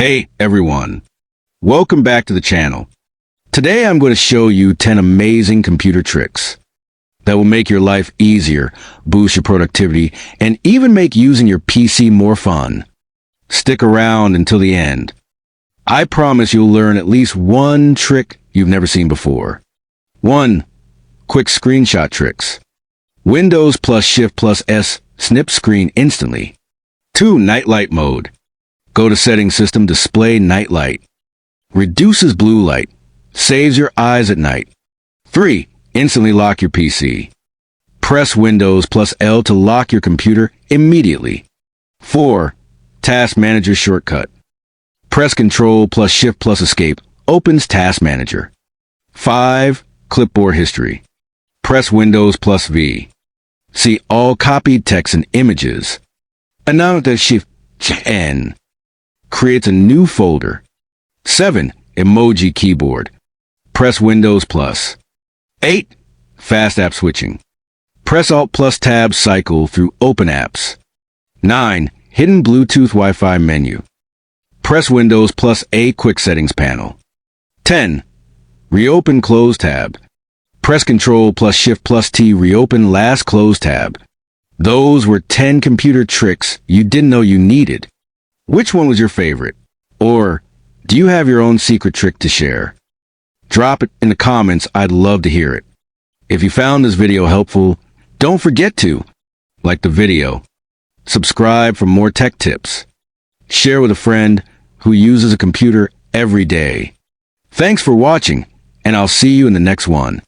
Hey everyone, welcome back to the channel. Today I'm going to show you 10 amazing computer tricks that will make your life easier, boost your productivity, and even make using your PC more fun. Stick around until the end. I promise you'll learn at least one trick you've never seen before. 1. Quick screenshot tricks. Windows plus Shift plus S snip screen instantly. 2. Nightlight mode. Go to Settings System, Display Nightlight. Reduces blue light. Saves your eyes at night. 3. Instantly lock your PC. Press Windows plus L to lock your computer immediately. 4. Task Manager shortcut. Press Control plus Shift plus Escape. Opens Task Manager. 5. Clipboard history. Press Windows plus V. See all copied text and images. And now that Shift N creates a new folder. 7. Emoji keyboard. Press Windows plus. 8. Fast app switching. Press Alt plus Tab cycle through open apps. 9. Hidden Bluetooth Wi-Fi menu. Press Windows plus A quick settings panel. 10. Reopen close tab. Press Control plus Shift plus T reopen last close tab. Those were 10 computer tricks you didn't know you needed. Which one was your favorite? Or do you have your own secret trick to share? Drop it in the comments. I'd love to hear it. If you found this video helpful, don't forget to like the video, subscribe for more tech tips, share with a friend who uses a computer every day. Thanks for watching, and I'll see you in the next one.